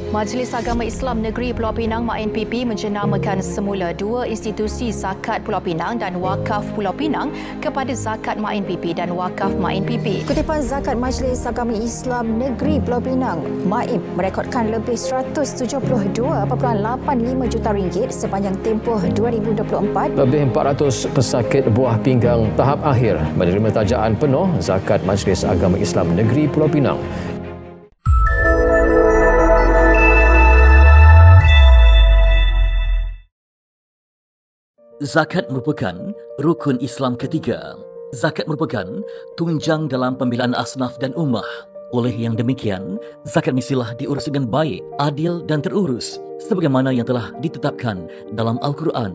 Majlis Agama Islam Negeri Pulau Pinang (MAINPP) menjenamakan semula dua institusi zakat Pulau Pinang dan Wakaf Pulau Pinang kepada Zakat MAINPP dan Wakaf MAINPP. Kutipan Zakat Majlis Agama Islam Negeri Pulau Pinang (MAIP) merekodkan lebih RM172.85 juta sepanjang tempoh 2024. Lebih 400 pesakit buah pinggang tahap akhir menerima tajaan penuh Zakat Majlis Agama Islam Negeri Pulau Pinang. Zakat merupakan rukun Islam ketiga. Zakat merupakan tunjang dalam pembelaan asnaf dan ummah. Oleh yang demikian, zakat mestilah diurus dengan baik, adil dan terurus sebagaimana yang telah ditetapkan dalam Al-Quran.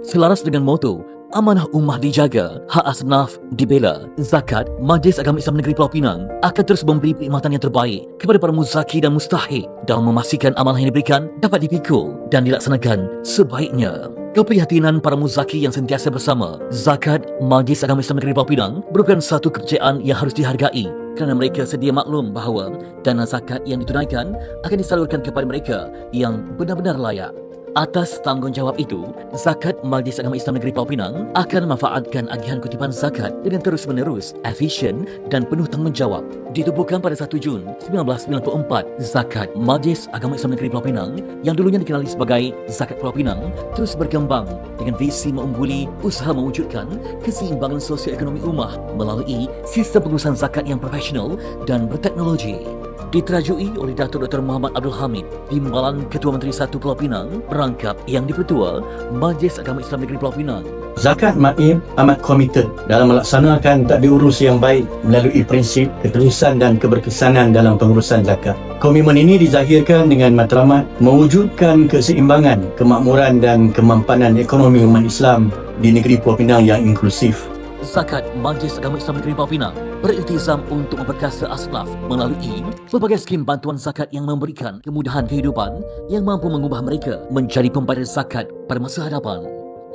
Selaras dengan moto amanah ummah dijaga, hak asnaf dibela, Zakat Majlis Agama Islam Negeri Pulau Pinang akan terus memberi perkhidmatan yang terbaik kepada para muzaki dan mustahik dalam memastikan amanah yang diberikan dapat dipikul dan dilaksanakan sebaiknya. Keprihatinan para muzaki yang sentiasa bersama Zakat Majlis Agama Islam Negeri Pulau Pinang merupakan satu kerjaan yang harus dihargai kerana mereka sedia maklum bahawa dana zakat yang ditunaikan akan disalurkan kepada mereka yang benar-benar layak. Atas tanggungjawab itu, Zakat Majlis Agama Islam Negeri Pulau Pinang akan memanfaatkan agihan kutipan zakat dengan terus-menerus, efisien dan penuh tanggungjawab. Ditubuhkan pada 1 Jun 1994, Zakat Majlis Agama Islam Negeri Pulau Pinang yang dulunya dikenali sebagai Zakat Pulau Pinang terus berkembang dengan visi mengungguli usaha mewujudkan keseimbangan sosio-ekonomi ummah melalui sistem pengurusan zakat yang profesional dan berteknologi. Diterajui oleh Datuk Dr. Muhammad Abdul Hamid, Timbalan Ketua Menteri 1 Pulau Pinang, merangkap yang dipertua Majlis Agama Islam Negeri Pulau Pinang. Zakat MAIP amat komited dalam melaksanakan tadbir urus yang baik melalui prinsip keterusan dan keberkesanan dalam pengurusan zakat. Komitmen ini dizahirkan dengan matlamat mewujudkan keseimbangan, kemakmuran dan kemampanan ekonomi umat Islam di negeri Pulau Pinang yang inklusif. Zakat Majlis Agama Islam Negeri Pulau Pinang beriltizam untuk memperkasa asnaf melalui pelbagai skim bantuan zakat yang memberikan kemudahan kehidupan yang mampu mengubah mereka menjadi pembayar zakat pada masa hadapan.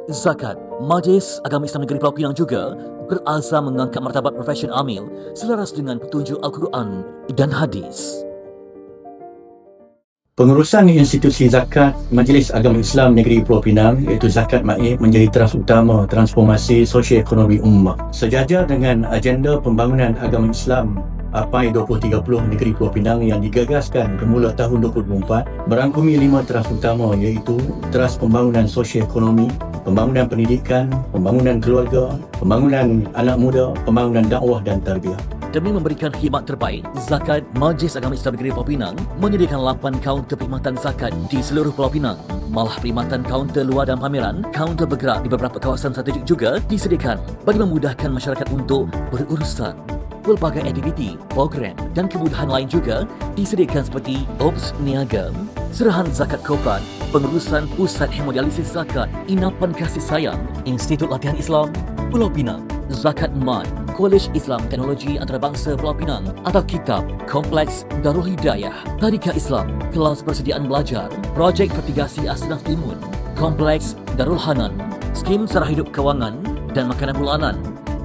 Zakat Majlis Agama Islam Negeri Pulau Pinang juga berazam mengangkat martabat profesion amil selaras dengan petunjuk Al-Quran dan hadis. Pengurusan institusi zakat Majlis Agama Islam Negeri Pulau Pinang iaitu Zakat MAIP menjadi teras utama transformasi sosio-ekonomi ummah. Sejajar dengan agenda pembangunan agama Islam APAI 2030 Negeri Pulau Pinang yang digagaskan bermula tahun 2024 merangkumi 5 teras utama iaitu teras pembangunan sosio-ekonomi, pembangunan pendidikan, pembangunan keluarga, pembangunan anak muda, pembangunan dakwah dan tarbiyah. Demi memberikan khidmat terbaik, Zakat Majlis Agama Islam Negeri Pulau Pinang menyediakan 8 kaunter perkhidmatan zakat di seluruh Pulau Pinang. Malah perkhidmatan kaunter luar dan pameran, kaunter bergerak di beberapa kawasan strategik juga disediakan bagi memudahkan masyarakat untuk berurusan. Pelbagai aktiviti, program dan kemudahan lain juga disediakan seperti OPS Niaga, serahan zakat korporat, pengurusan pusat hemodialisis zakat, inapan kasih sayang, Institut Latihan Islam Pulau Pinang, Zakat MAD, Kolej Islam Teknologi Antarabangsa Pulau Pinang atau Kitab, Kompleks Darul Hidayah, Tadika Islam, Kelas Persediaan Belajar, Projek Fertigasi Asnaf Timun, Kompleks Darul Hanan, Skim Sarah Hidup Kewangan dan Makanan Bulanan,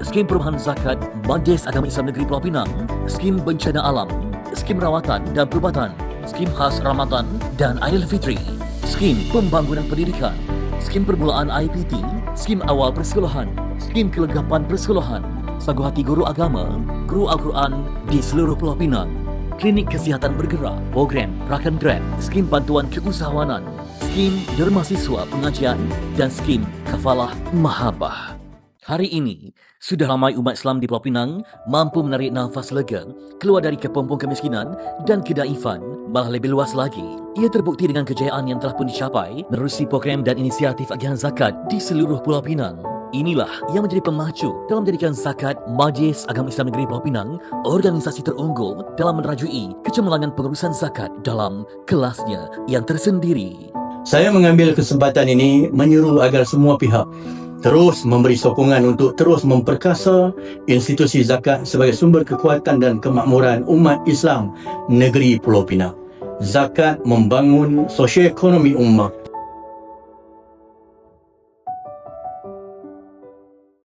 Skim Perumahan Zakat Majlis Agama Islam Negeri Pulau Pinang, Skim Bencana Alam, Skim Rawatan dan Perubatan, Skim Khas Ramadan dan Aidilfitri, Skim Pembangunan Pendidikan, Skim Permulaan IPT, Skim Awal Persekolahan, Skim Kelengkapan Persekolahan, Sagu Hati Guru Agama, Guru Al-Quran di seluruh Pulau Pinang, Klinik Kesihatan Bergerak, Program Rakan Grab, Skim Bantuan Keusahawanan, Skim Derma Siswa Pengajian dan Skim Kafalah Mahabbah. Hari ini, sudah ramai umat Islam di Pulau Pinang mampu menarik nafas lega keluar dari kepompong kemiskinan dan kedaifan. Malah lebih luas lagi, ia terbukti dengan kejayaan yang telah pun dicapai menerusi program dan inisiatif agihan zakat di seluruh Pulau Pinang. Inilah yang menjadi pemacu dalam menjadikan Zakat Majlis Agama Islam Negeri Pulau Pinang organisasi terunggul dalam menerajui kecemerlangan pengurusan zakat dalam kelasnya yang tersendiri. Saya mengambil kesempatan ini menyeru agar semua pihak terus memberi sokongan untuk terus memperkasa institusi zakat sebagai sumber kekuatan dan kemakmuran umat Islam negeri Pulau Pinang. Zakat membangun sosioekonomi ummah